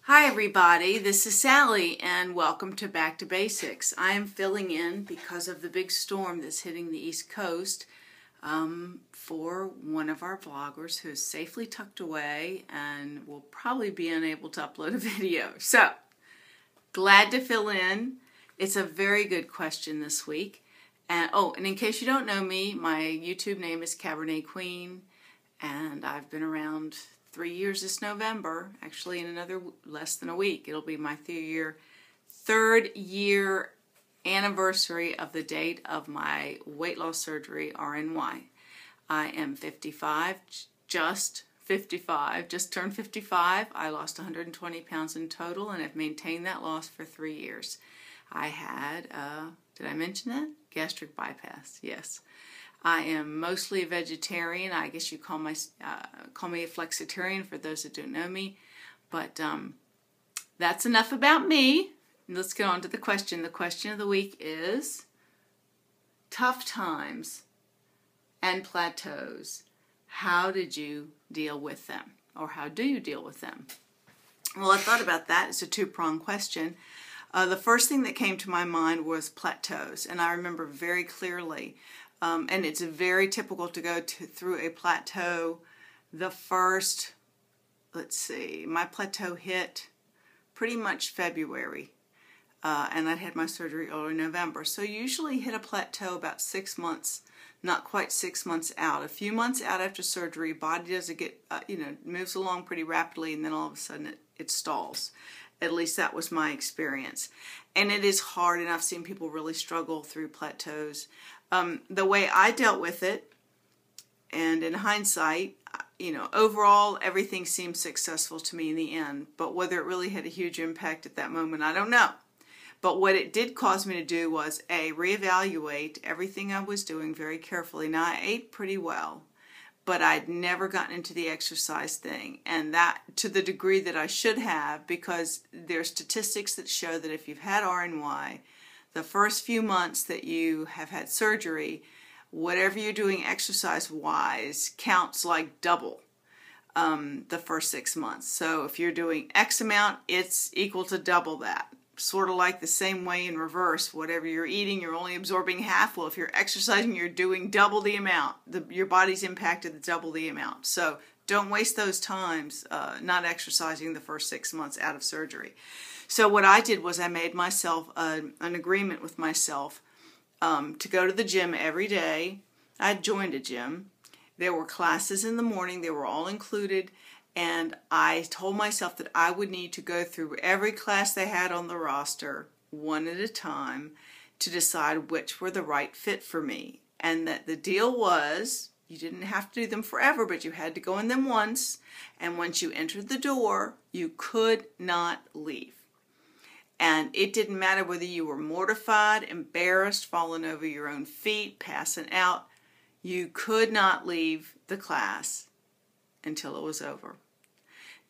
Hi everybody, this is Sally and welcome to Back to Basics. I am filling in because of the big storm that's hitting the East Coast for one of our vloggers who is safely tucked away and will probably be unable to upload a video. So, glad to fill in. It's a very good question this week. And in case you don't know me, my YouTube name is Cabernet Queen and I've been around 3 years this November, actually in another less than a week. It'll be my third year anniversary of the date of my weight loss surgery, RNY. I am 55, just turned 55. I lost 120 pounds in total and have maintained that loss for 3 years. I had, did I mention that? Gastric bypass, yes. I am mostly a vegetarian. I guess you call me a flexitarian for those that don't know me. But that's enough about me. Let's get on to the question. The question of the week is tough times and plateaus. How did you deal with them? Or how do you deal with them? Well, I thought about that. It's a two-pronged question. The first thing that came to my mind was plateaus. And I remember very clearly and it's very typical to go through a plateau. The first, my plateau hit pretty much February, and I'd had my surgery early November. So you usually hit a plateau about 6 months, not quite 6 months out. A few months out after surgery, body doesn't get, moves along pretty rapidly, and then all of a sudden it stalls. At least that was my experience. And it is hard, and I've seen people really struggle through plateaus. The way I dealt with it, and in hindsight, overall everything seemed successful to me in the end. But whether it really had a huge impact at that moment, I don't know. But what it did cause me to do was, reevaluate everything I was doing very carefully. Now, I ate pretty well, but I'd never gotten into the exercise thing, and that to the degree that I should have, because there are statistics that show that if you've had RNY, the first few months that you have had surgery, whatever you're doing exercise-wise counts like double the first 6 months. So if you're doing X amount, it's equal to double that. Sort of like the same way in reverse. Whatever you're eating, you're only absorbing half. Well, if you're exercising, you're doing double the amount. Your body's impacted double the amount. So don't waste those times not exercising the first 6 months out of surgery. So what I did was I made myself an agreement with myself to go to the gym every day. I joined a gym. There were classes in the morning. They were all included. And I told myself that I would need to go through every class they had on the roster, one at a time, to decide which were the right fit for me. And that the deal was, you didn't have to do them forever, but you had to go in them once. And once you entered the door, you could not leave. And it didn't matter whether you were mortified, embarrassed, falling over your own feet, passing out. You could not leave the class until it was over.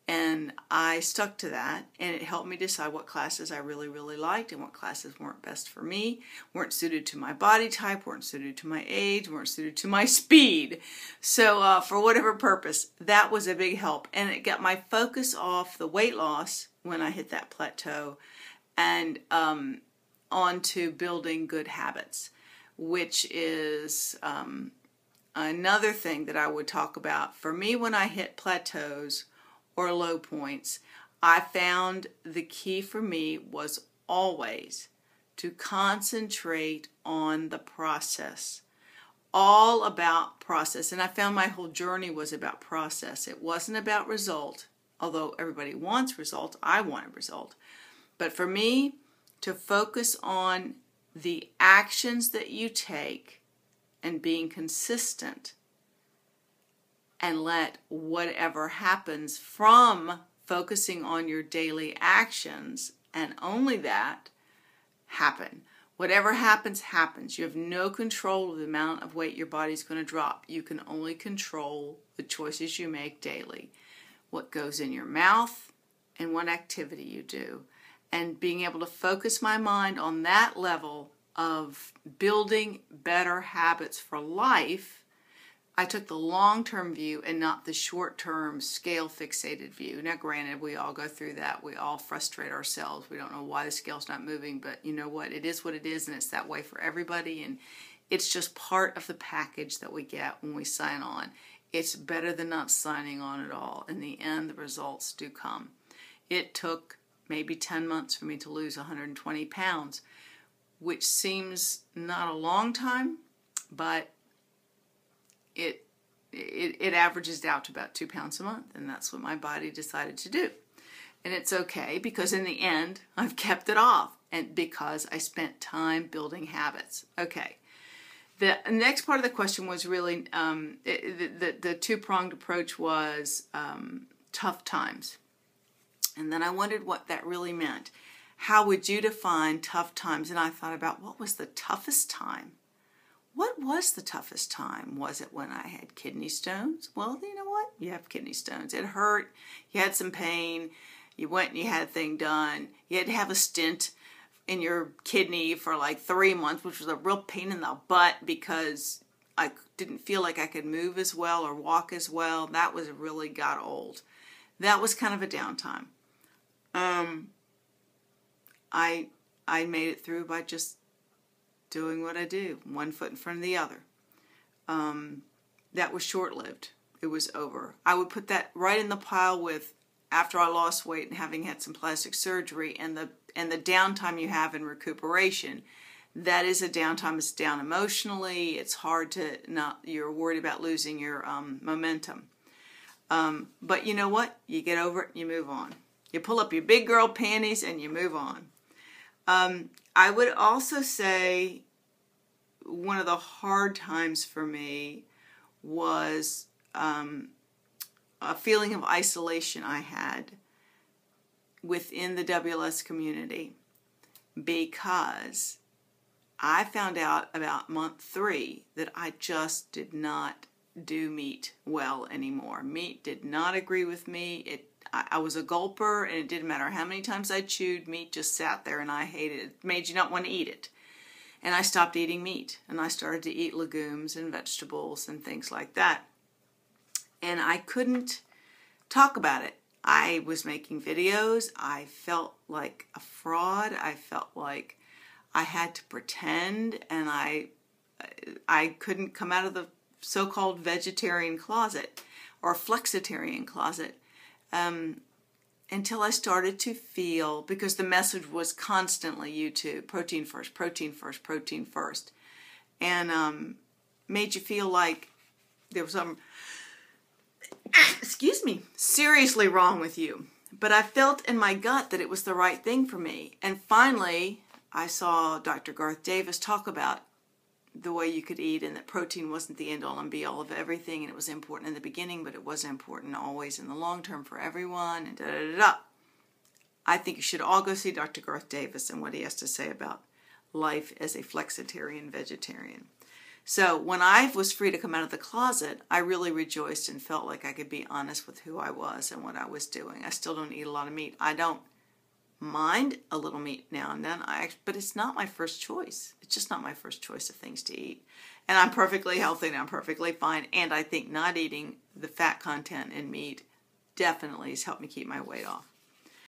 And I stuck to that, and it helped me decide what classes I really, really liked and what classes weren't best for me, weren't suited to my body type, weren't suited to my age, weren't suited to my speed. So for whatever purpose, that was a big help. And it got my focus off the weight loss when I hit that plateau and onto building good habits, which is another thing that I would talk about. For me, when I hit plateaus or low points, I found the key for me was always to concentrate on the process. All about process. And I found my whole journey was about process. It wasn't about result, although everybody wants result. I want a result. But for me, to focus on the actions that you take and being consistent, and let whatever happens from focusing on your daily actions, and only that, happen. Whatever happens, happens. You have no control of the amount of weight your body's going to drop. You can only control the choices you make daily. What goes in your mouth and what activity you do. And being able to focus my mind on that level of building better habits for life I took the long-term view and not the short-term scale-fixated view. Now, granted, we all go through that. We all frustrate ourselves. We don't know why the scale's not moving, but you know what? It is what it is, and it's that way for everybody, and it's just part of the package that we get when we sign on. It's better than not signing on at all. In the end, the results do come. It took maybe 10 months for me to lose 120 pounds, which seems not a long time, but it averages out to about 2 pounds a month, and that's what my body decided to do. And it's okay, because in the end, I've kept it off, and because I spent time building habits. Okay. The next part of the question was really, the two-pronged approach was tough times. And then I wondered what that really meant. How would you define tough times? And I thought about, what was the toughest time? What was the toughest time? Was it when I had kidney stones? Well, you know what? You have kidney stones. It hurt. You had some pain. You went and you had a thing done. You had to have a stent in your kidney for like 3 months, which was a real pain in the butt because I didn't feel like I could move as well or walk as well. That was really got old. That was kind of a downtime. I made it through by just doing what I do, one foot in front of the other. That was short-lived. It was over. I would put that right in the pile with after I lost weight and having had some plastic surgery and the downtime you have in recuperation. That is a downtime. It's down emotionally. It's hard to not, you're worried about losing your momentum. But you know what? You get over it and you move on. You pull up your big girl panties and you move on. I would also say one of the hard times for me was a feeling of isolation I had within the WLS community, because I found out about month 3 that I just did not do meat well anymore. Meat did not agree with me. I was a gulper, and it didn't matter how many times I chewed, meat just sat there and I hated it. It made you not want to eat it. And I stopped eating meat, and I started to eat legumes and vegetables and things like that. And I couldn't talk about it. I was making videos. I felt like a fraud. I felt like I had to pretend, and I couldn't come out of the so-called vegetarian closet or flexitarian closet until I started to feel, because the message was constantly YouTube, protein first, protein first, protein first, and made you feel like there was some, excuse me, seriously wrong with you. But I felt in my gut that it was the right thing for me. And finally, I saw Dr. Garth Davis talk about the way you could eat, and that protein wasn't the end-all and be-all of everything, and it was important in the beginning, but it wasn't important always in the long term for everyone, and da-da-da-da. I think you should all go see Dr. Garth Davis and what he has to say about life as a flexitarian vegetarian. So when I was free to come out of the closet, I really rejoiced and felt like I could be honest with who I was and what I was doing. I still don't eat a lot of meat. I don't mind a little meat now and then, but it's not my first choice. It's just not my first choice of things to eat. And I'm perfectly healthy and I'm perfectly fine. And I think not eating the fat content in meat definitely has helped me keep my weight off.